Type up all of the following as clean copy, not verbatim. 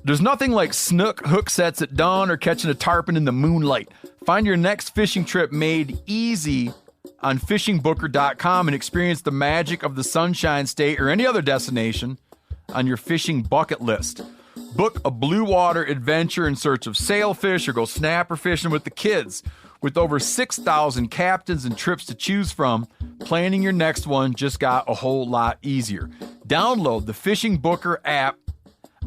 There's nothing like snook hook sets at dawn or catching a tarpon in the moonlight. Find your next fishing trip made easy on fishingbooker.com and experience the magic of the Sunshine State or any other destination on your fishing bucket list. Book a blue water adventure in search of sailfish or go snapper fishing with the kids. With over 6,000 captains and trips to choose from, planning your next one just got a whole lot easier. Download the Fishing Booker app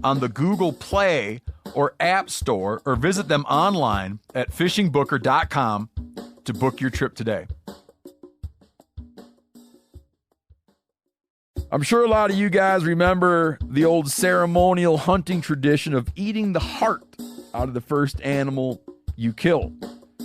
on the Google Play or App Store or visit them online at fishingbooker.com to book your trip today. I'm sure a lot of you guys remember the old ceremonial hunting tradition of eating the heart out of the first animal you kill.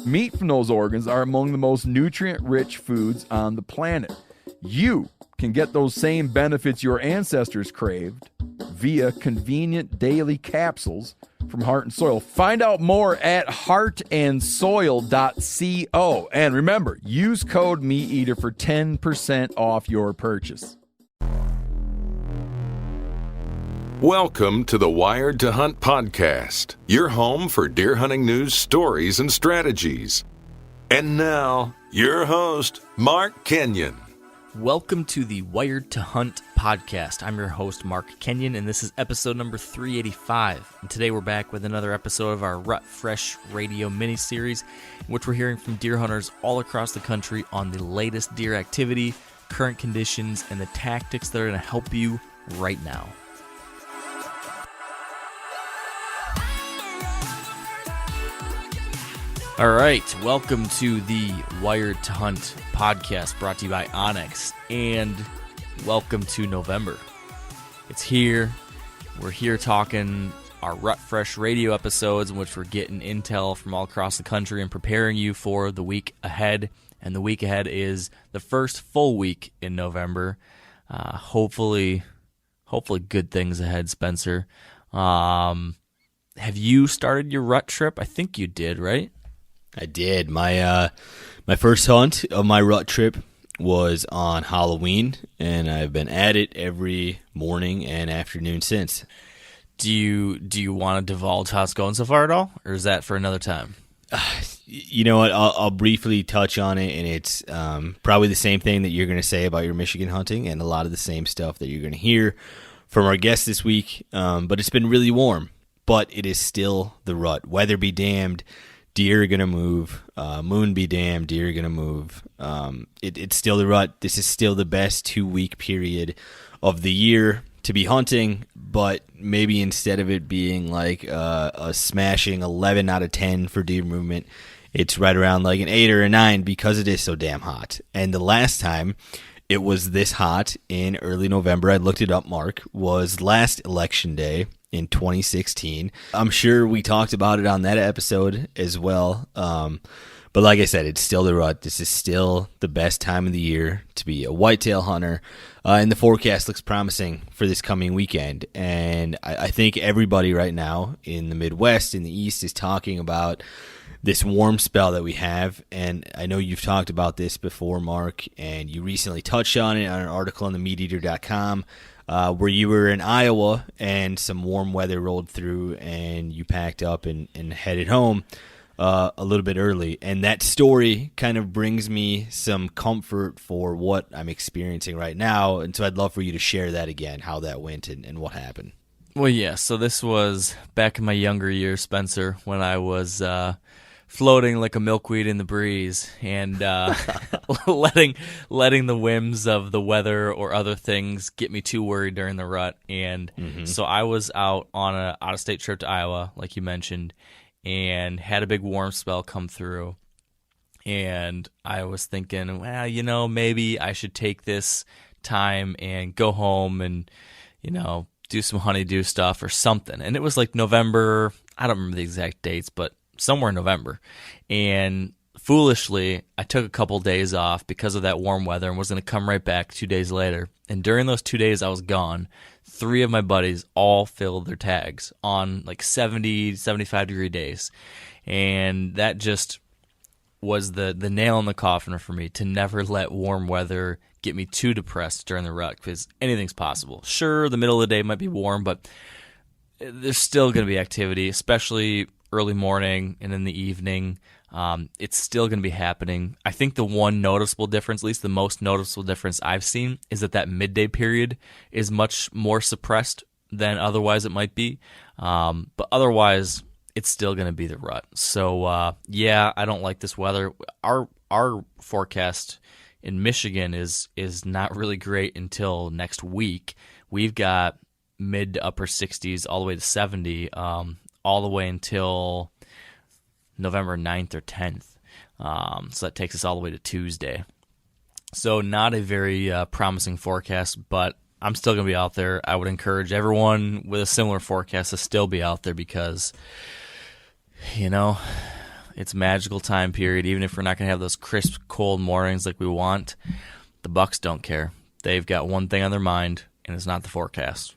Meat from those organs are among the most nutrient-rich foods on the planet. You can get those same benefits your ancestors craved via convenient daily capsules from Heart and Soil. Find out more at heartandsoil.co. And remember, use code MeatEater for 10% off your purchase. Welcome to the Wired to Hunt podcast, your home for deer hunting news, stories, and strategies. And now, your host, Mark Kenyon. Welcome to the Wired to Hunt podcast. I'm your host, Mark Kenyon, and this is episode number 385. And today we're back with another episode of our Rut Fresh Radio mini-series, in which we're hearing from deer hunters all across the country on the latest deer activity, current conditions, and the tactics that are going to help you right now. All right, welcome to the Wired to Hunt podcast brought to you by Onyx, and welcome to November. It's here. We're here talking our Rut Fresh Radio episodes in which we're getting intel from all across the country and preparing you for the week ahead. And the week ahead is the first full week in November. Hopefully good things ahead, Spencer. Have you started your rut trip? I think you did, right? I did. My first hunt of my rut trip was on Halloween, and I've been at it every morning and afternoon since. Do you want to divulge how it's going so far at all, or is that for another time? You know what? I'll briefly touch on it, and it's probably the same thing that you're going to say about your Michigan hunting, and a lot of the same stuff that you're going to hear from our guest this week. But it's been really warm, but it is still the rut. Weather be damned. Deer are going to move. Moon be damned. Deer are going to move. It's still the rut. This is still the best 2-week period of the year to be hunting, but maybe instead of it being like a smashing 11 out of 10 for deer movement, it's right around like an 8 or a 9 because it is so damn hot. And the last time it was this hot in early November, I looked it up, Mark, was last election day in 2016. I'm sure we talked about it on that episode as well. But like I said, it's still the rut. This is still the best time of the year to be a whitetail hunter. And the forecast looks promising for this coming weekend. And I think everybody right now in the Midwest, in the East, is talking about this warm spell that we have. And I know you've talked about this before, Mark, and you recently touched on it on an article on the MeatEater.com. Where you were in Iowa and some warm weather rolled through and you packed up and headed home a little bit early. And that story kind of brings me some comfort for what I'm experiencing right now. And so I'd love for you to share that again, how that went and what happened. Well, yeah, so this was back in my younger years, Spencer, when I was floating like a milkweed in the breeze and letting the whims of the weather or other things get me too worried during the rut. And so I was out on an out-of-state trip to Iowa, like you mentioned, and had a big warm spell come through. And I was thinking, well, maybe I should take this time and go home and, do some honeydew stuff or something. And it was like November, I don't remember the exact dates, but somewhere in November. And foolishly, I took a couple days off because of that warm weather and was going to come right back 2 days later. And during those 2 days I was gone, 3 of my buddies all filled their tags on like 70, 75 degree days. And that just was the nail in the coffin for me, to never let warm weather get me too depressed during the rut, because anything's possible. Sure, the middle of the day might be warm, but there's still going to be activity, especially early morning and in the evening. It's still going to be happening. I think the one noticeable difference, at least the most noticeable difference I've seen, is that midday period is much more suppressed than otherwise it might be. But otherwise, it's still going to be the rut. So, yeah, I don't like this weather. Our forecast in Michigan is not really great until next week. We've got mid to upper 60s all the way to 70, all the way until November 9th or 10th. So that takes us all the way to Tuesday. So not a very promising forecast, but I'm still going to be out there. I would encourage everyone with a similar forecast to still be out there because, it's a magical time period. Even if we're not going to have those crisp, cold mornings like we want, the Bucks don't care. They've got one thing on their mind, and it's not the forecast.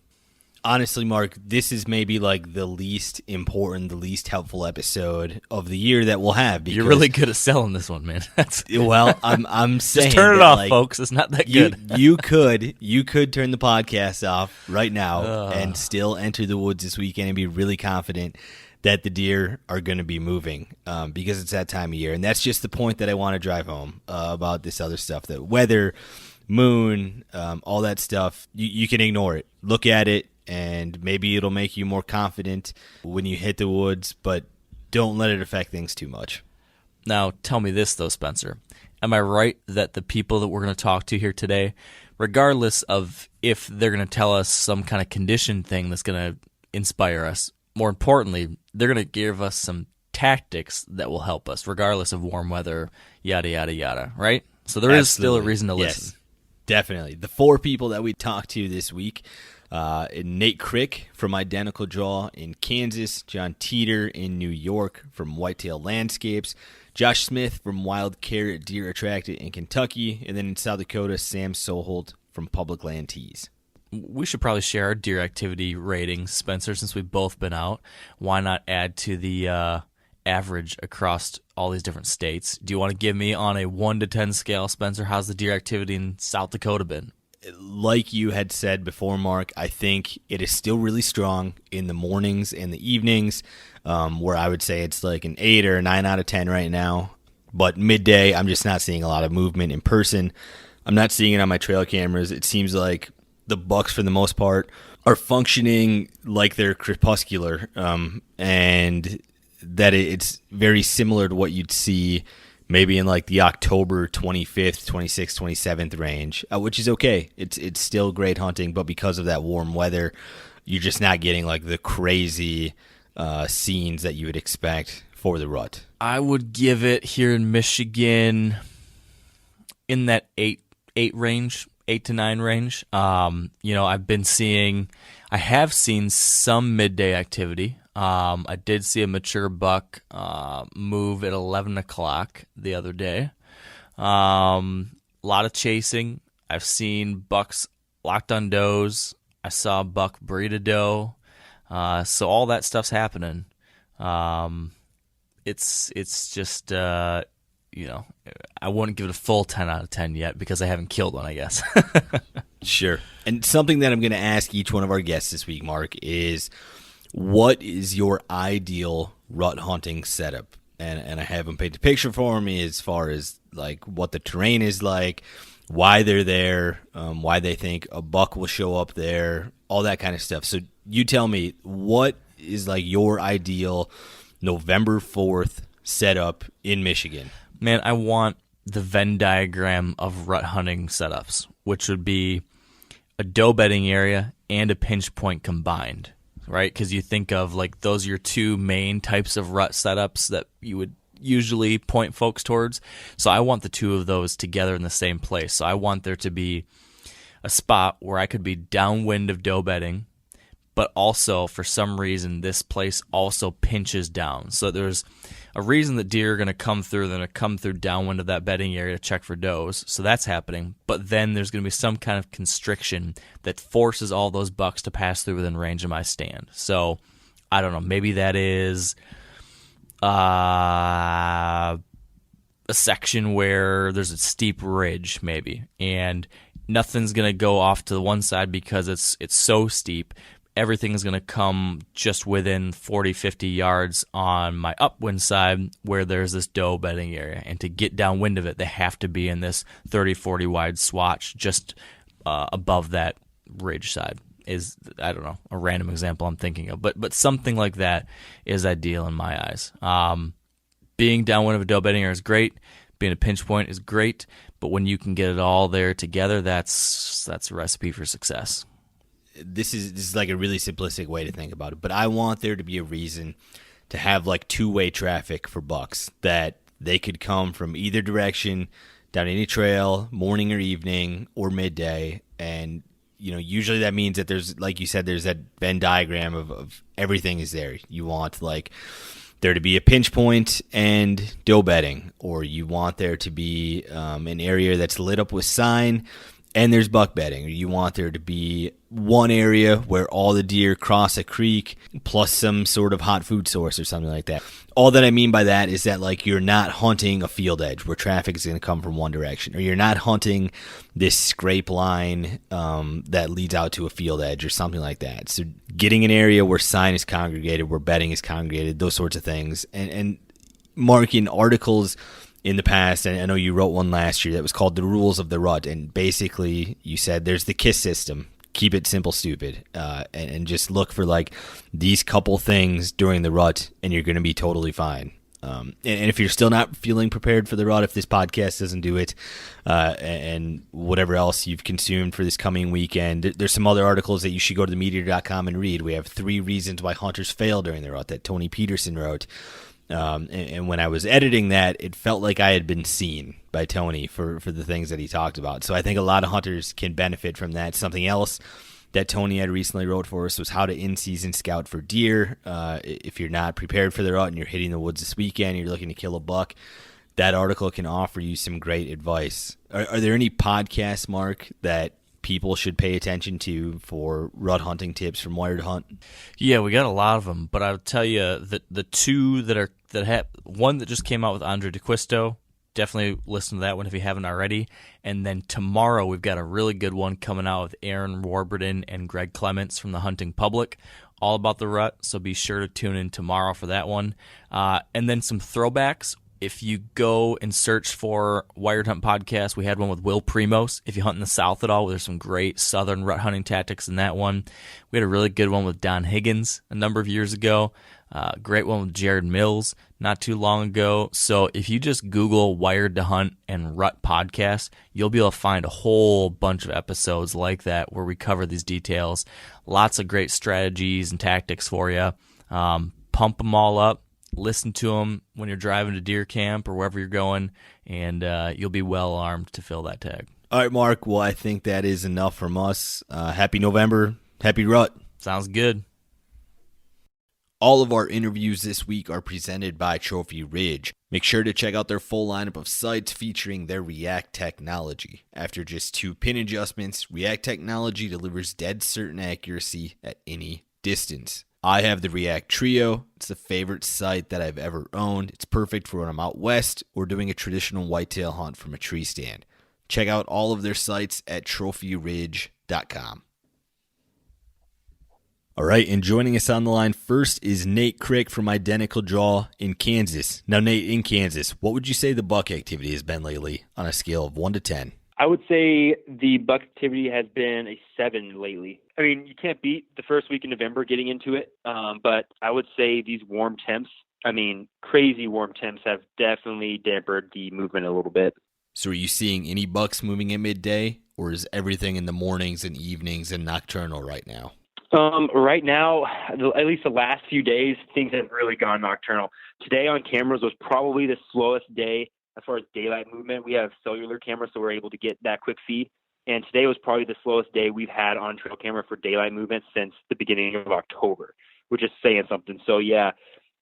Honestly, Mark, this is maybe like the least important, the least helpful episode of the year that we'll have. Because, you're really good at selling this one, man. Well, I'm saying, just turn it off, folks. It's not that good. You could turn the podcast off right now and still enter the woods this weekend and be really confident that the deer are going to be moving because it's that time of year. And that's just the point that I want to drive home about this other stuff, the weather, moon, all that stuff. You can ignore it. Look at it. And maybe it'll make you more confident when you hit the woods, but don't let it affect things too much. Now, tell me this, though, Spencer. Am I right that the people that we're going to talk to here today, regardless of if they're going to tell us some kind of condition thing that's going to inspire us, more importantly, they're going to give us some tactics that will help us, regardless of warm weather, yada, yada, yada, right? So there is still a reason to listen. Yes, definitely. The 4 people that we talked to this week, Nate Crick from Identical Draw in Kansas, John Teeter in New York from Whitetail Landscapes, Josh Smith from Wild Carrot Deer Attracted in Kentucky, and then in South Dakota, Sam Soholt from Public Land Tees. We should probably share our deer activity ratings, Spencer, since we've both been out. Why not add to the average across all these different states? Do you want to give me on a 1 to 10 scale, Spencer? How's the deer activity in South Dakota been? Like you had said before, Mark, I think it is still really strong in the mornings and the evenings, where I would say it's like an 8 or a 9 out of 10 right now. But midday, I'm just not seeing a lot of movement in person. I'm not seeing it on my trail cameras. It seems like the bucks, for the most part, are functioning like they're crepuscular, and that it's very similar to what you'd see maybe in like the October 25th, 26th, 27th range, which is okay. It's still great hunting, but because of that warm weather, you're just not getting like the crazy scenes that you would expect for the rut. I would give it here in Michigan in that 8 range, 8 to 9 range. I have seen some midday activity. I did see a mature buck move at 11 o'clock the other day. A lot of chasing. I've seen bucks locked on does. I saw a buck breed a doe. So all that stuff's happening. It's just, I wouldn't give it a full 10 out of 10 yet because I haven't killed one, I guess. Sure. And something that I'm going to ask each one of our guests this week, Mark, is what is your ideal rut hunting setup? And I have them paint a picture for me as far as like what the terrain is like, why they're there, why they think a buck will show up there, all that kind of stuff. So you tell me, what is like your ideal November 4th setup in Michigan? Man, I want the Venn diagram of rut hunting setups, which would be a doe bedding area and a pinch point combined, right? Because you think of like those are your 2 main types of rut setups that you would usually point folks towards. So I want the 2 of those together in the same place. So I want there to be a spot where I could be downwind of doe bedding, but also for some reason this place also pinches down. So there's a reason that deer are going to come through. They're going to come through downwind of that bedding area to check for does. So that's happening. But then there's going to be some kind of constriction that forces all those bucks to pass through within range of my stand. So I don't know. Maybe that is a section where there's a steep ridge maybe, and nothing's going to go off to the one side because it's so steep. everything is going to come just within 40, 50 yards on my upwind side where there's this doe bedding area. And to get downwind of it, they have to be in this 30, 40 wide swatch just above that ridge side. Is, I don't know, a random example I'm thinking of, but something like that is ideal in my eyes. Being downwind of a doe bedding area is great. Being a pinch point is great, but when you can get it all there together, that's a recipe for success. This is like a really simplistic way to think about it, but I want there to be a reason to have like two-way traffic for bucks, that they could come from either direction down any trail, morning or evening or midday, and usually that means that there's, like you said, there's that Venn diagram of everything is there. You want like there to be a pinch point and doe bedding, or you want there to be an area that's lit up with sign and there's buck bedding, or you want there to be one area where all the deer cross a creek plus some sort of hot food source or something like that. All that I mean by that is that like you're not hunting a field edge where traffic is going to come from one direction, or you're not hunting this scrape line that leads out to a field edge or something like that. So getting an area where sign is congregated, where bedding is congregated, those sorts of things, and marking articles in the past, and I know you wrote one last year that was called The Rules of the Rut, and basically you said there's the KISS system, keep it simple, stupid, and just look for like these couple things during the rut, and you're going to be totally fine. And if you're still not feeling prepared for the rut, if this podcast doesn't do it, and whatever else you've consumed for this coming weekend, there's some other articles that you should go to themeteor.com and read. We have 3 reasons why hunters fail during the rut that Tony Peterson wrote. And when I was editing that, it felt like I had been seen by Tony for the things that he talked about. So I think a lot of hunters can benefit from that. Something else that Tony had recently wrote for us was how to in-season scout for deer. If you're not prepared for the rut and you're hitting the woods this weekend, you're looking to kill a buck, that article can offer you some great advice. Are there any podcasts, Mark, that people should pay attention to for rut hunting tips from Wired Hunt? Yeah, we got a lot of them, but I'll tell you that the two that have one that just came out with Andre DeQuisto. Definitely listen to that one if you haven't already. And then tomorrow we've got a really good one coming out with Aaron Warburton and Greg Clements from the Hunting Public, all about the rut. So be sure to tune in tomorrow for that one. And then some throwbacks. If you go and search for Wired Hunt Podcast, we had one with Will Primos. If you hunt in the South at all, there's some great southern rut hunting tactics in that one. We had a really good one with Don Higgins a number of years ago. Great one with Jared Mills not too long ago. So if you just Google Wired to Hunt and Rut Podcast, you'll be able to find a whole bunch of episodes like that where we cover these details. Lots of great strategies and tactics for you. Pump them all up. Listen to them when you're driving to deer camp or wherever you're going, and you'll be well armed to fill that tag. All right, Mark. Well, I think that is enough from us. Happy November. Happy rut. Sounds good. All of our interviews this week are presented by Trophy Ridge. Make sure to check out their full lineup of sights featuring their React technology. After just 2 pin adjustments, React technology delivers dead certain accuracy at any distance. I have the React Trio. It's the favorite sight that I've ever owned. It's perfect for when I'm out west or doing a traditional whitetail hunt from a tree stand. Check out all of their sites at trophyridge.com. All right, and joining us on the line first is Nate Crick from Identical Draw in Kansas. Now, Nate, in Kansas, what would you say the buck activity has been lately on a scale of 1 to 10? I would say the buck activity has been a 7 lately. I mean, you can't beat the first week in November getting into it, but I would say these warm temps, crazy warm temps have definitely dampened the movement a little bit. So are you seeing any bucks moving at midday, or is everything in the mornings and evenings and nocturnal right now? Right now, at least the last few days, things have really gone nocturnal. Today on cameras was probably the slowest day as far as daylight movement. We have cellular cameras, so we're able to get that quick feed. And today was probably the slowest day we've had on trail camera for daylight movement since the beginning of October, which is saying something. So, yeah,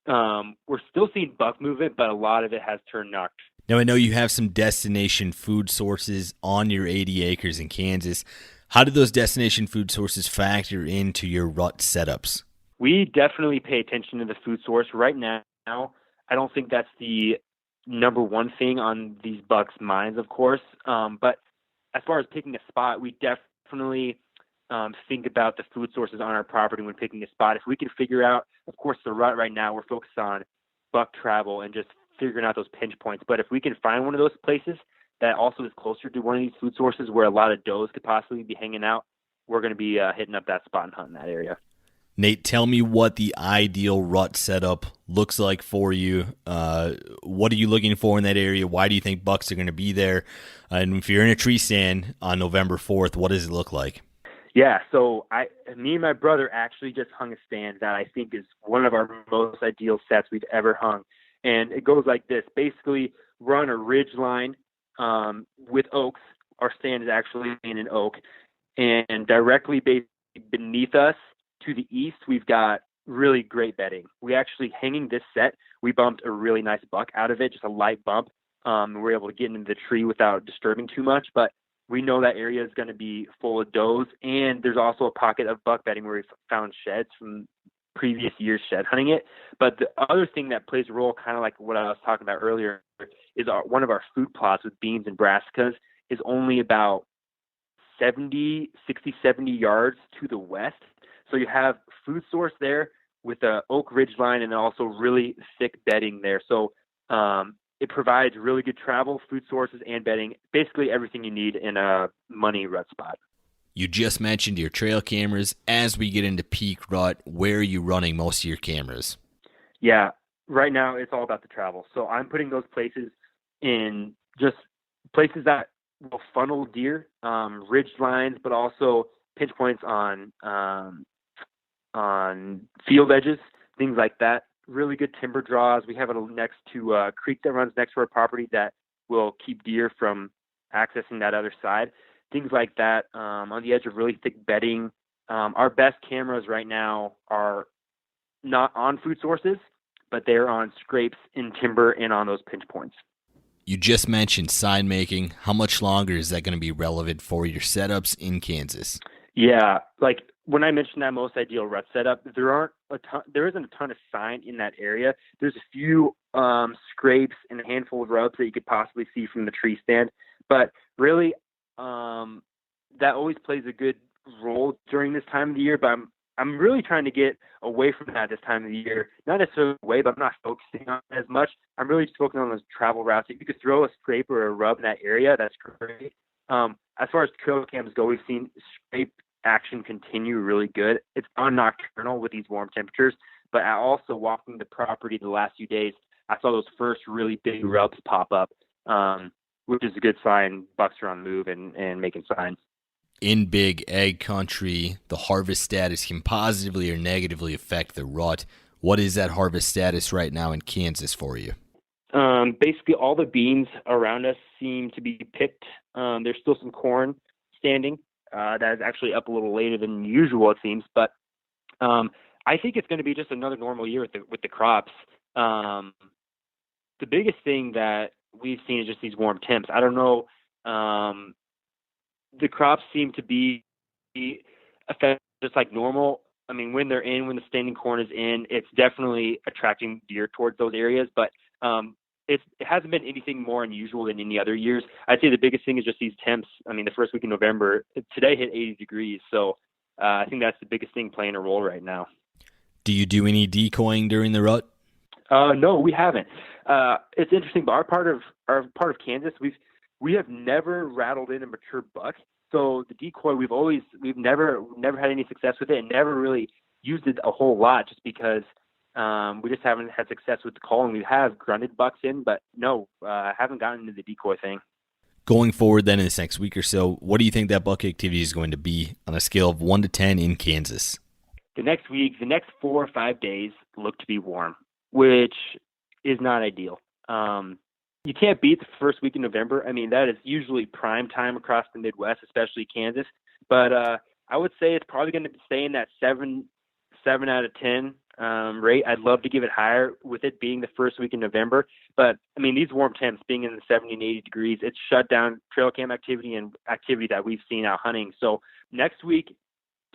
we're still seeing buck movement, but a lot of it has turned nocturnal. Now, I know you have some destination food sources on your 80 acres in Kansas. How do those destination food sources factor into your rut setups? We definitely pay attention to the food source. Right now, I don't think that's the number one thing on these bucks' minds, of course. But as far as picking a spot, we definitely think about the food sources on our property when picking a spot. If we can figure out, of course, the rut right now, we're focused on buck travel and just figuring out those pinch points. But if we can find one of those places that also is closer to one of these food sources where a lot of does could possibly be hanging out, we're going to be hitting up that spot and hunting that area. Nate, tell me what the ideal rut setup looks like for you. What are you looking for in that area? Why do you think bucks are going to be there? And if you're in a tree stand on November 4th, what does it look like? Yeah, so me and my brother actually just hung a stand that I think is one of our most ideal sets we've ever hung. And it goes like this. Basically, we're on a ridge line with oaks. Our stand is actually in an oak. And directly beneath us to the east, we've got really great bedding. We actually, hanging this set, we bumped a really nice buck out of it, just a light bump. We were able to get into the tree without disturbing too much. But we know that area is going to be full of does, and there's also a pocket of buck bedding where we found sheds from previous years shed hunting it. But the other thing that plays a role, kind of like what I was talking about earlier, is one of our food plots with beans and brassicas is only about 70 yards to the west. So you have food source there with a oak ridge line and also really thick bedding there. So it provides really good travel, food sources, and bedding, basically everything you need in a money rut spot. You just mentioned your trail cameras. As we get into peak rut, where are you running most of your cameras? Yeah, right now it's all about the travel. So I'm putting those places in just places that will funnel deer, ridge lines, but also pinch points on field edges, things like that. Really good timber draws. We have it next to a creek that runs next to our property that will keep deer from accessing that other side. Things like that, on the edge of really thick bedding. Our best cameras right now are not on food sources, but they're on scrapes in timber and on those pinch points. You just mentioned sign making. How much longer is that going to be relevant for your setups in Kansas? Yeah, like when I mentioned that most ideal rut setup, there isn't a ton of sign in that area. There's a few scrapes and a handful of rubs that you could possibly see from the tree stand, but really that always plays a good role during this time of the year. But I'm really trying to get away from that this time of the year. Not necessarily away, but I'm not focusing on it as much. I'm really just focusing on those travel routes. If you could throw a scrape or a rub in that area, that's great. As far as trail cams go, we've seen scrape action continue really good. It's on nocturnal with these warm temperatures, but also walking the property the last few days, I saw those first really big rubs pop up, which is a good sign bucks are on the move and making signs. In big ag country, the harvest status can positively or negatively affect the rut. What is that harvest status right now in Kansas for you? Basically, all the beans around us seem to be picked. There's still some corn standing. That is actually up a little later than usual, it seems. But I think it's going to be just another normal year with the crops. The biggest thing that we've seen is just these warm temps. I don't know. The crops seem to be affected just like normal. I mean, when the standing corn is in, it's definitely attracting deer towards those areas. But it hasn't been anything more unusual than any other years. I'd say the biggest thing is just these temps. I mean, the first week in November, today hit 80 degrees. So I think that's the biggest thing playing a role right now. Do you do any decoying during the rut? No, we haven't. It's interesting, but our part of Kansas, we have never rattled in a mature buck. So the decoy, we've never had any success with it and never really used it a whole lot just because we just haven't had success with the calling. We have grunted bucks in, but no, I haven't gotten into the decoy thing. Going forward then in this next week or so, what do you think that buck activity is going to be on a scale of 1 to 10 in Kansas? The next 4 or 5 days look to be warm, which is not ideal. You can't beat the first week in November. I mean, that is usually prime time across the Midwest, especially Kansas. But I would say it's probably going to stay in that 7 out of 10 rate. I'd love to give it higher with it being the first week in November. But, I mean, these warm temps being in the 70 and 80 degrees, it's shut down trail cam activity and activity that we've seen out hunting. So next week,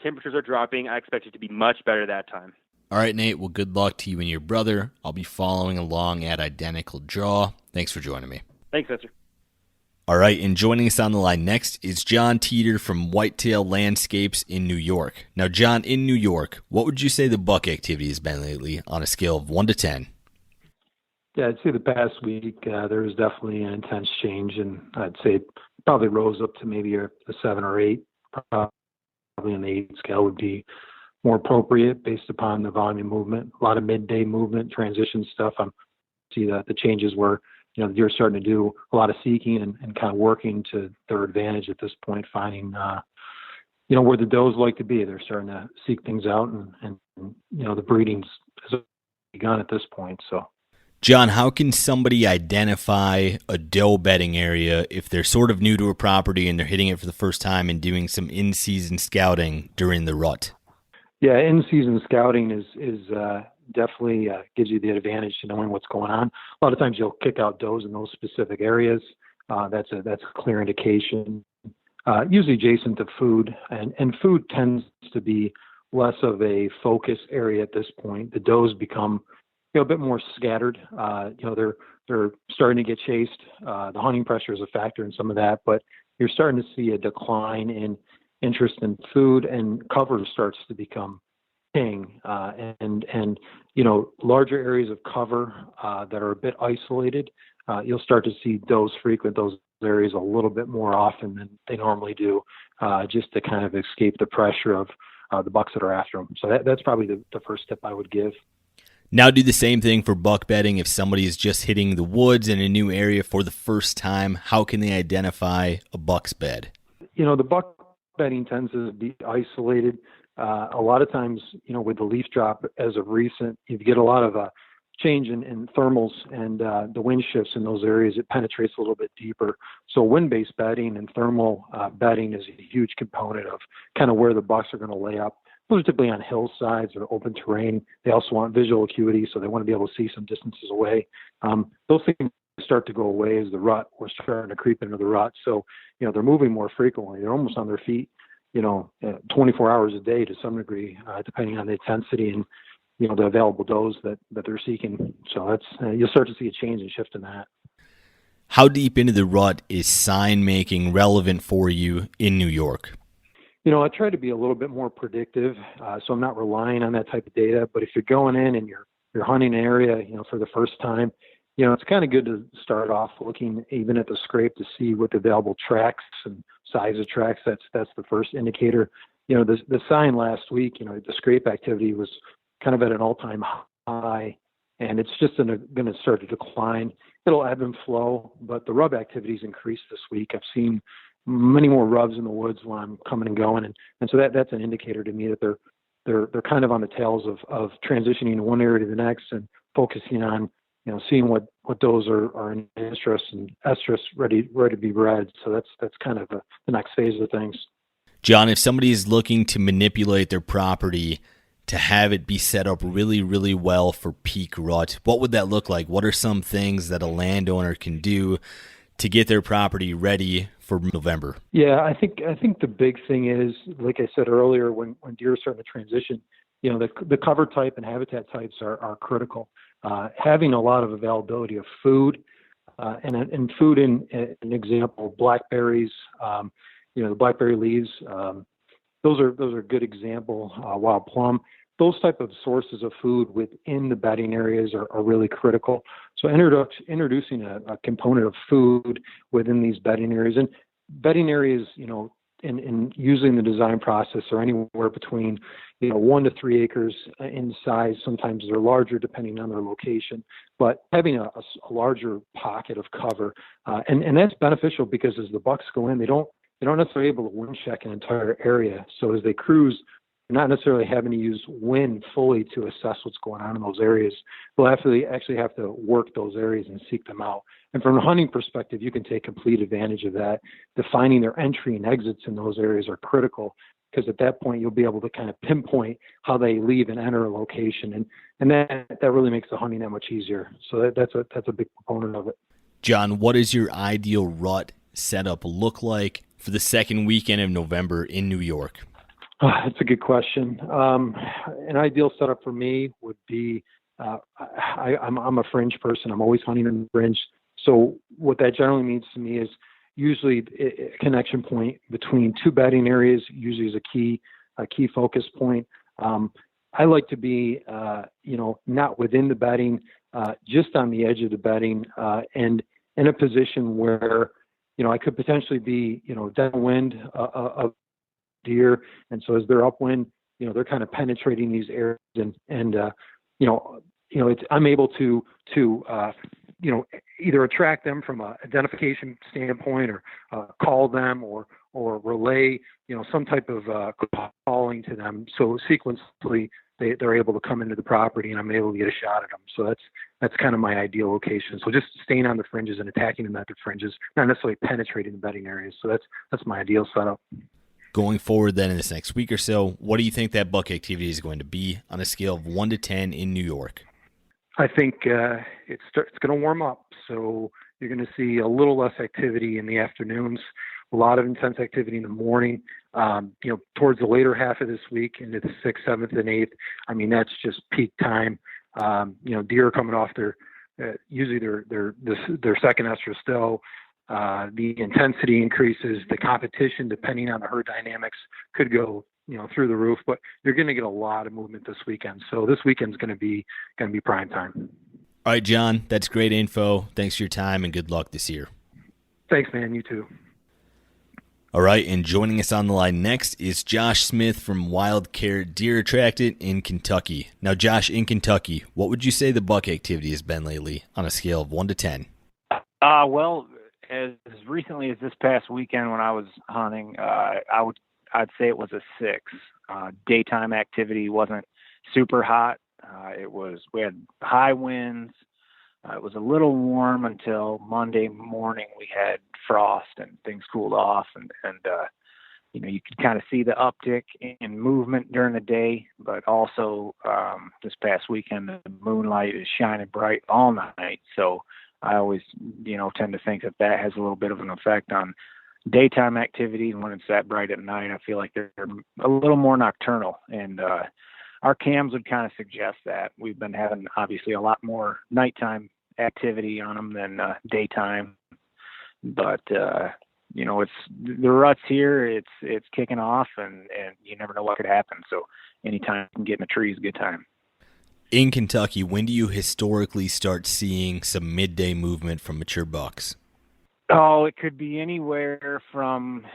temperatures are dropping. I expect it to be much better that time. All right, Nate. Well, good luck to you and your brother. I'll be following along at Identical Draw. Thanks for joining me. Thanks, Spencer. All right, and joining us on the line next is John Teeter from Whitetail Landscapes in New York. Now, John, in New York, what would you say the buck activity has been lately on a scale of 1 to 10? Yeah, I'd say the past week there was definitely an intense change, and I'd say it probably rose up to maybe a 7 or 8. Probably an 8 scale would be more appropriate based upon the volume movement. A lot of midday movement, transition stuff. I see that the changes were, the deer starting to do a lot of seeking and kind of working to their advantage at this point, finding, where the does like to be. They're starting to seek things out, and the breeding has begun at this point. So, John, how can somebody identify a doe bedding area if they're sort of new to a property and they're hitting it for the first time and doing some in-season scouting during the rut? Yeah, in-season scouting is definitely gives you the advantage to knowing what's going on. A lot of times you'll kick out does in those specific areas. That's a clear indication. Usually adjacent to food, and food tends to be less of a focus area at this point. The does become a bit more scattered. They're starting to get chased. The hunting pressure is a factor in some of that, but you're starting to see a decline in interest in food, and cover starts to become king. And larger areas of cover that are a bit isolated, you'll start to see does frequent those areas a little bit more often than they normally do, just to kind of escape the pressure of the bucks that are after them. So that's probably the first tip I would give. Now do the same thing for buck bedding. If somebody is just hitting the woods in a new area for the first time, how can they identify a buck's bed? The buck bedding tends to be isolated. A lot of times, with the leaf drop as of recent, you get a lot of change in thermals, and the wind shifts in those areas. It penetrates a little bit deeper. So wind-based bedding and thermal bedding is a huge component of kind of where the bucks are going to lay up. Those are typically on hillsides or open terrain. They also want visual acuity, so they want to be able to see some distances away. Those things start to go away as the rut. We're starting to creep into the rut. So, they're moving more frequently. They're almost on their feet, 24 hours a day to some degree, depending on the intensity and, the available does that they're seeking. So that's, you'll start to see a change and shift in that. How deep into the rut is sign making relevant for you in New York? I try to be a little bit more predictive, so I'm not relying on that type of data. But if you're going in and you're hunting an area, for the first time, it's kind of good to start off looking even at the scrape to see what the available tracks and size of tracks. That's the first indicator. The sign last week, the scrape activity was kind of at an all-time high, and it's just going to start to decline. It'll ebb and flow, but the rub activity's increased this week. I've seen many more rubs in the woods when I'm coming and going, and so that's an indicator to me that they're kind of on the tails of transitioning to one area to the next and focusing on seeing what those are in estrus and estrus ready to be bred. So that's kind of the next phase of things. John, if somebody is looking to manipulate their property to have it be set up really, really well for peak rut, what would that look like? What are some things that a landowner can do to get their property ready for November? Yeah, I think the big thing is, like I said earlier, when deer are starting to transition, the cover type and habitat types are critical. Having a lot of availability of food, and food in an example, blackberries, the blackberry leaves, those are a good example. Wild plum, those type of sources of food within the bedding areas are really critical. So introducing a component of food within these bedding areas, and bedding areas, in using the design process are anywhere between 1 to 3 acres in size. Sometimes they're larger depending on their location, but having a larger pocket of cover, and that's beneficial because as the bucks go in, they don't necessarily able to wind check an entire area. So as they cruise, they're not necessarily having to use wind fully to assess what's going on in those areas. They'll actually have to work those areas and seek them out. And from a hunting perspective, you can take complete advantage of that. Defining their entry and exits in those areas are critical, because at that point you'll be able to kind of pinpoint how they leave and enter a location, and that really makes the hunting that much easier. So that's a big component of it. John, what does your ideal rut setup look like for the second weekend of November in New York? That's a good question. An ideal setup for me would be, I'm a fringe person. I'm always hunting in the fringe. So what that generally means to me is usually a connection point between two bedding areas usually is a key focus point. I like to be, not within the bedding, just on the edge of the bedding, and in a position where, I could potentially be, downwind of deer. And so as they're upwind, they're kind of penetrating these areas and I'm able to either attract them from an identification standpoint or call them or relay, some type of calling to them. So sequentially, they're able to come into the property and I'm able to get a shot at them. So that's kind of my ideal location. So just staying on the fringes and attacking them at the fringes, not necessarily penetrating the bedding areas. So that's my ideal setup. Going forward then in this next week or so, what do you think that buck activity is going to be on a scale of 1 to 10 in New York? I think it's going to warm up. So you're going to see a little less activity in the afternoons, a lot of intense activity in the morning. Towards the later half of this week into the 6th, 7th, and 8th. I mean, that's just peak time. Deer are coming off usually their second estrus still. The intensity increases, the competition, depending on the herd dynamics, could go, through the roof, but you're going to get a lot of movement this weekend. So this weekend's going to be prime time. All right, John, that's great info. Thanks for your time and good luck this year. Thanks, man. You too. All right, and joining us on the line next is Josh Smith from Wild Care Deer Attractant in Kentucky. Now, Josh, in Kentucky, what would you say the buck activity has been lately on a scale of 1 to 10? Well, as recently as this past weekend when I was hunting, I'd say it was a 6. Daytime activity wasn't super hot. We had high winds. It was a little warm until Monday morning. We had frost and things cooled off, and you could kind of see the uptick in movement during the day. But also this past weekend, the moonlight is shining bright all night. So I always, tend to think that has a little bit of an effect on daytime activity. And when it's that bright at night, I feel like they're a little more nocturnal. And our cams would kind of suggest that. We've been having obviously a lot more nighttime activity on them than daytime. But it's the ruts here. It's kicking off, and you never know what could happen. So anytime you can get in a tree is a good time. In Kentucky, when do you historically start seeing some midday movement from mature bucks? Oh, it could be anywhere from,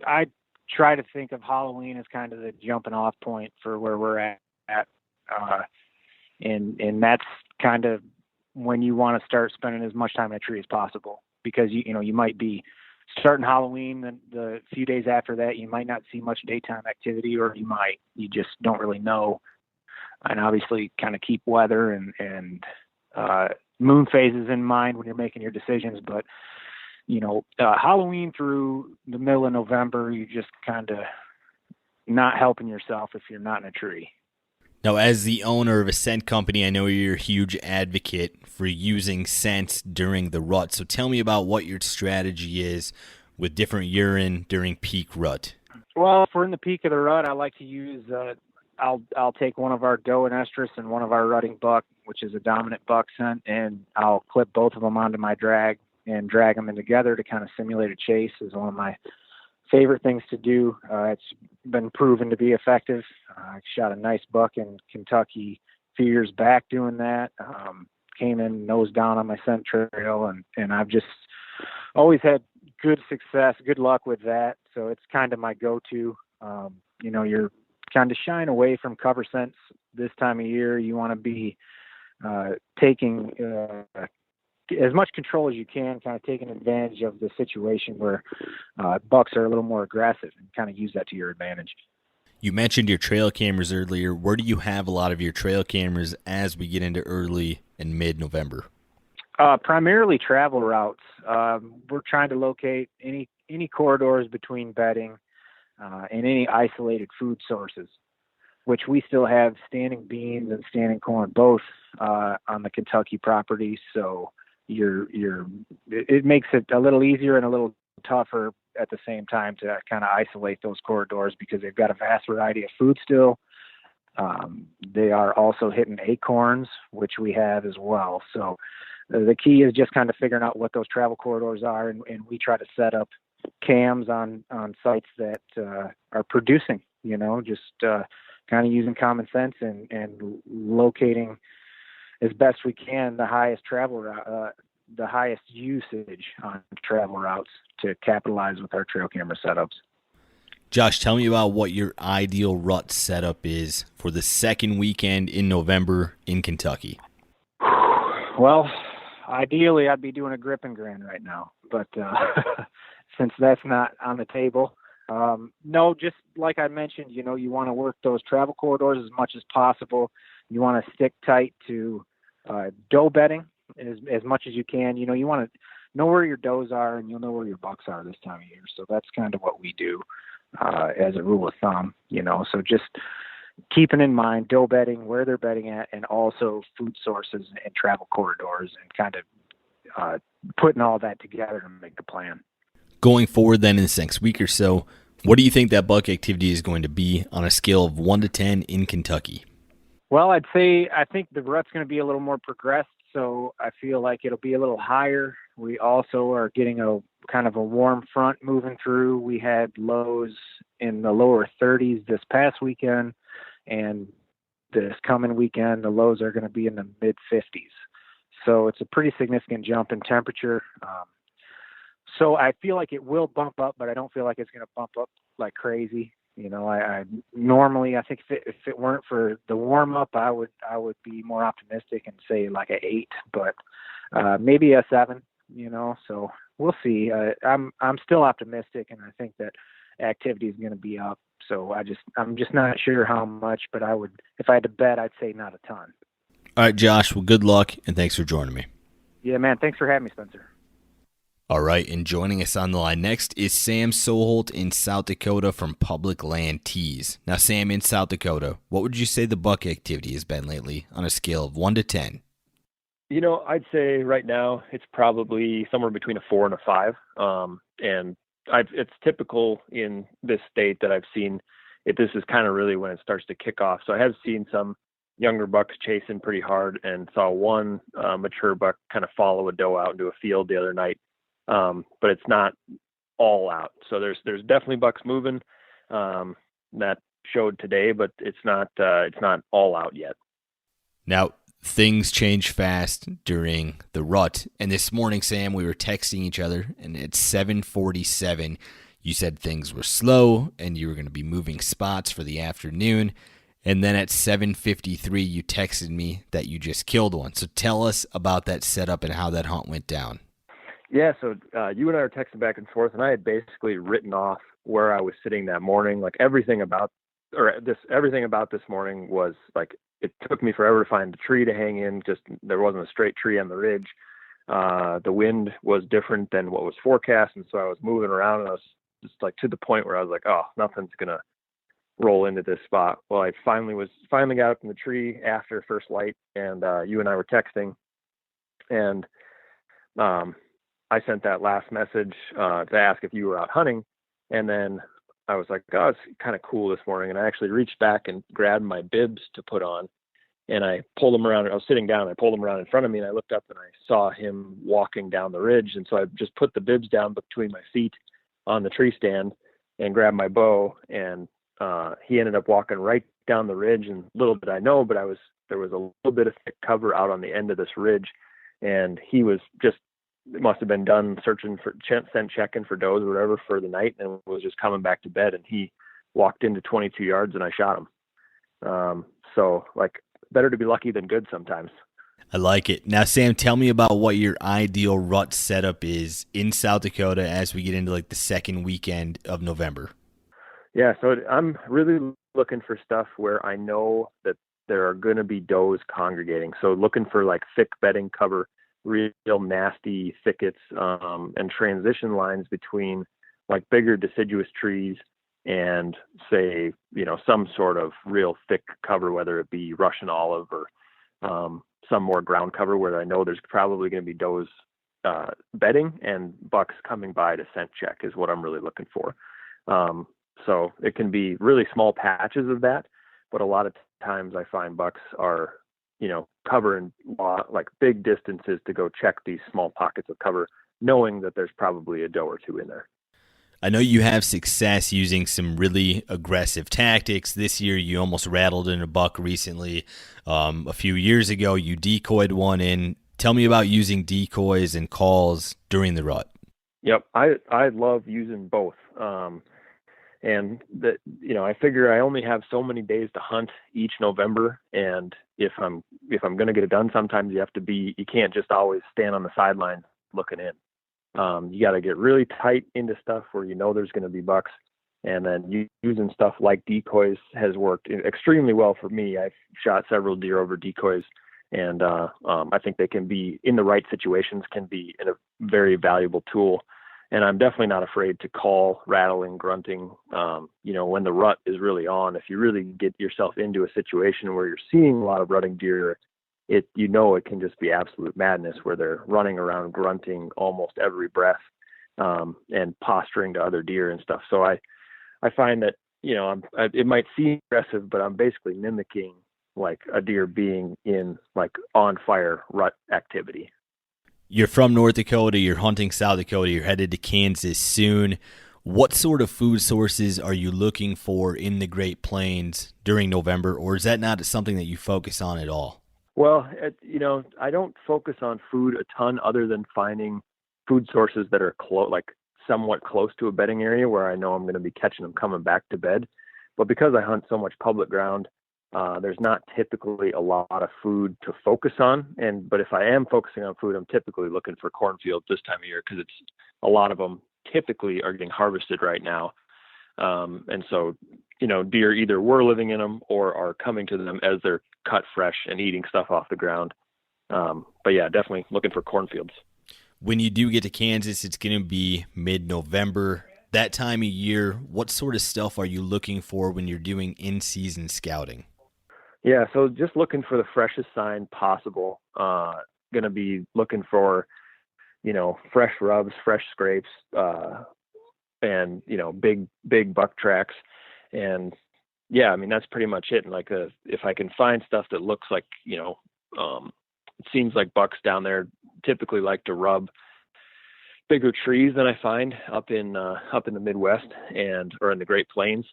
I try to think of Halloween as kind of the jumping off point for where we're at. And that's kind of when you want to start spending as much time in a tree as possible, because you might be starting Halloween, then the few days after that, you might not see much daytime activity, or you just don't really know. And obviously kind of keep weather and moon phases in mind when you're making your decisions. But, Halloween through the middle of November, you just kind of not helping yourself if you're not in a tree. Now, as the owner of a scent company, I know you're a huge advocate for using scents during the rut. So tell me about what your strategy is with different urine during peak rut. Well, if we're in the peak of the rut, I like to use I'll take one of our doe and estrus and one of our rutting buck, which is a dominant buck scent, and I'll clip both of them onto my drag and drag them in together to kind of simulate a chase. Is one of my favorite things to do. It's been proven to be effective. I shot a nice buck in Kentucky a few years back doing that. Came in nose down on my scent trail, and I've just always had good success, good luck with that. So it's kind of my go-to. You're kind of shying away from cover scents this time of year. You want to be taking as much control as you can, kind of taking advantage of the situation where bucks are a little more aggressive, and kind of use that to your advantage. You mentioned your trail cameras earlier. Where do you have a lot of your trail cameras as we get into early and mid-November? Primarily travel routes. We're trying to locate any corridors between bedding and any isolated food sources, which we still have standing beans and standing corn both on the Kentucky property. So it makes it a little easier and a little tougher at the same time to kind of isolate those corridors, because they've got a vast variety of food still. They are also hitting acorns, which we have as well. So the key is just kind of figuring out what those travel corridors are, and we try to set up cams on sites that are producing, just kind of using common sense and locating as best we can the highest travel route, the highest usage on travel routes to capitalize with our trail camera setups. Josh, tell me about what your ideal rut setup is for the second weekend in November in Kentucky. Well, ideally I'd be doing a grip and grin right now, but since that's not on the table, no, just like I mentioned, you want to work those travel corridors as much as possible. You want to stick tight to doe bedding as much as you can. You want to know where your does are, and you'll know where your bucks are this time of year. So that's kind of what we do as a rule of thumb, so just keeping in mind doe bedding, where they're bedding at, and also food sources and travel corridors, and kind of putting all that together to make the plan. Going forward then in this next week or so, what do you think that buck activity is going to be on a scale of 1 to 10 in Kentucky? Well, I think the rut's going to be a little more progressed, so I feel like it'll be a little higher. We also are getting a kind of a warm front moving through. We had lows in the lower 30s this past weekend, and this coming weekend, the lows are going to be in the mid 50s. So it's a pretty significant jump in temperature. So I feel like it will bump up, but I don't feel like it's going to bump up like crazy. I normally, I think if it weren't for the warm up, I would be more optimistic and say like an 8, but maybe a 7. So we'll see. I'm still optimistic, and I think that activity is going to be up. So I'm just not sure how much, but if I had to bet, I'd say not a ton. All right, Josh. Well, good luck, and thanks for joining me. Yeah, man. Thanks for having me, Spencer. All right, and joining us on the line next is Sam Soholt in South Dakota from Public Land Tees. Now, Sam, in South Dakota, what would you say the buck activity has been lately on a scale of 1 to 10? I'd say right now it's probably somewhere between a 4 and a 5. And it's typical in this state that I've seen it. This is kind of really when it starts to kick off. So I have seen some younger bucks chasing pretty hard, and saw one mature buck kind of follow a doe out into a field the other night. But it's not all out. So there's definitely bucks moving, that showed today, but it's not all out yet. Now, things change fast during the rut. And this morning, Sam, we were texting each other, and at 7:47, you said things were slow and you were going to be moving spots for the afternoon. And then at 7:53, you texted me that you just killed one. So tell us about that setup and how that hunt went down. Yeah, so you and I were texting back and forth, and I had basically written off where I was sitting that morning. Like everything about this morning was like, it took me forever to find a tree to hang in. Just there wasn't a straight tree on the ridge. The wind was different than what was forecast, and so I was moving around, and I was just like to the point where I was like, oh, nothing's gonna roll into this spot. Well, I finally got up in the tree after first light, and you and I were texting, and I sent that last message to ask if you were out hunting, and then I was like, oh, it's kind of cool this morning, and I actually reached back and grabbed my bibs to put on, and I pulled them around. I was sitting down, and I pulled them around in front of me, and I looked up and I saw him walking down the ridge, and so I just put the bibs down between my feet on the tree stand and grabbed my bow, and he ended up walking right down the ridge. And little did I know, but there was a little bit of thick cover out on the end of this ridge, and he was just, it must have been done searching for checking for does or whatever for the night, and was just coming back to bed, and he walked into 22 yards and I shot him. So like, better to be lucky than good sometimes. I like it. Now, Sam, tell me about what your ideal rut setup is in South Dakota as we get into like the second weekend of November. Yeah, so I'm really looking for stuff where I know that there are going to be does congregating. So looking for like thick bedding cover, real nasty thickets, and transition lines between like bigger deciduous trees and say, some sort of real thick cover, whether it be Russian olive or some more ground cover where I know there's probably going to be does bedding and bucks coming by to scent check is what I'm really looking for. So it can be really small patches of that, but a lot of times I find bucks are cover and like big distances to go check these small pockets of cover, knowing that there's probably a doe or two in there. I know you have success using some really aggressive tactics. This year, you almost rattled in a buck recently. A few years ago, you decoyed one in. Tell me about using decoys and calls during the rut. Yep, I love using both. And that, I figure I only have so many days to hunt each November, and if I'm going to get it done, sometimes you can't just always stand on the sidelines looking in. You got to get really tight into stuff where there's going to be bucks, and then using stuff like decoys has worked extremely well for me. I've shot several deer over decoys, and I think they can be, in the right situations, can be a very valuable tool. And I'm definitely not afraid to call, rattling, grunting, when the rut is really on. If you really get yourself into a situation where you're seeing a lot of rutting deer, it can just be absolute madness where they're running around grunting almost every breath, and posturing to other deer and stuff. So I find that, it might seem aggressive, but I'm basically mimicking like a deer being in like on fire rut activity. You're from North Dakota, you're hunting South Dakota, you're headed to Kansas soon. What sort of food sources are you looking for in the Great Plains during November, or is that not something that you focus on at all? Well, I don't focus on food a ton other than finding food sources that are somewhat close to a bedding area where I know I'm going to be catching them coming back to bed. But because I hunt so much public ground, there's not typically a lot of food to focus on. But if I am focusing on food, I'm typically looking for cornfields this time of year because a lot of them typically are getting harvested right now. And so, deer either were living in them or are coming to them as they're cut fresh and eating stuff off the ground. But yeah, definitely looking for cornfields. When you do get to Kansas, it's going to be mid-November. That time of year, what sort of stuff are you looking for when you're doing in-season scouting? Yeah, so just looking for the freshest sign possible. Going to be looking for, fresh rubs, fresh scrapes, and, big buck tracks. And yeah, I mean, that's pretty much it. And if I can find stuff that looks like, it seems like bucks down there typically like to rub bigger trees than I find up in the Midwest or in the Great Plains.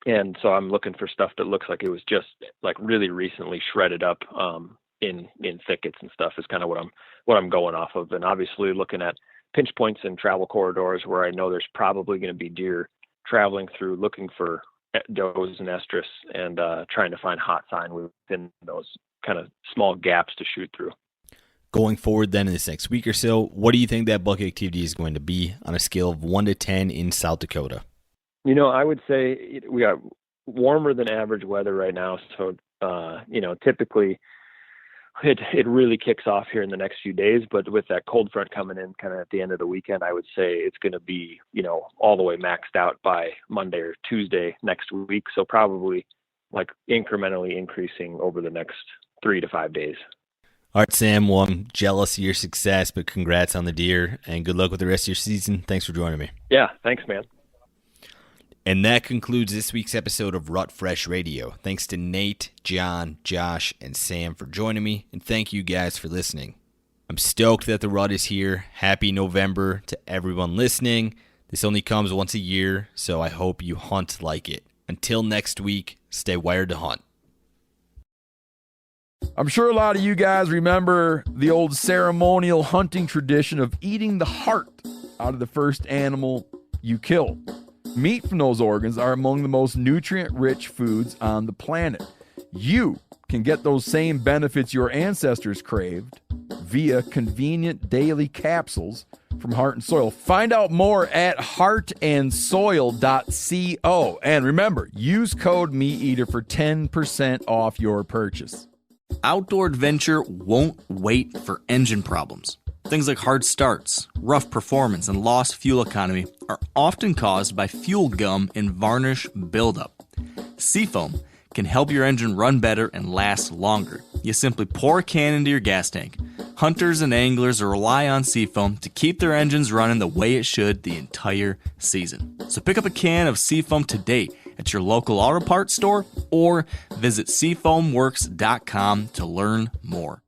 And so I'm looking for stuff that looks like it was just like really recently shredded up in thickets and stuff is kind of what I'm going off of. And obviously looking at pinch points and travel corridors where I know there's probably going to be deer traveling through, looking for does and estrus, and trying to find hot sign within those kind of small gaps to shoot through. Going forward then in this next week or so, what do you think that buck activity is going to be on a scale of 1 to 10 in South Dakota? I would say we got warmer than average weather right now. So, typically it really kicks off here in the next few days, but with that cold front coming in kind of at the end of the weekend, I would say it's going to be, all the way maxed out by Monday or Tuesday next week. So probably like incrementally increasing over the next 3 to 5 days. All right, Sam, well, I'm jealous of your success, but congrats on the deer and good luck with the rest of your season. Thanks for joining me. Yeah, thanks, man. And that concludes this week's episode of Rut Fresh Radio. Thanks to Nate, John, Josh, and Sam for joining me, and thank you guys for listening. I'm stoked that the rut is here. Happy November to everyone listening. This only comes once a year, so I hope you hunt like it. Until next week, stay wired to hunt. I'm sure a lot of you guys remember the old ceremonial hunting tradition of eating the heart out of the first animal you kill. Meat from those organs are among the most nutrient-rich foods on the planet. You can get those same benefits your ancestors craved via convenient daily capsules from Heart and Soil. Find out more at heartandsoil.co. And remember, use code MeatEater for 10% off your purchase. Outdoor adventure won't wait for engine problems. Things like hard starts, rough performance, and lost fuel economy are often caused by fuel gum and varnish buildup. Seafoam can help your engine run better and last longer. You simply pour a can into your gas tank, Hunters and anglers rely on Seafoam to keep their engines running the way it should the entire season. So pick up a can of Seafoam today at your local auto parts store or visit seafoamworks.com to learn more.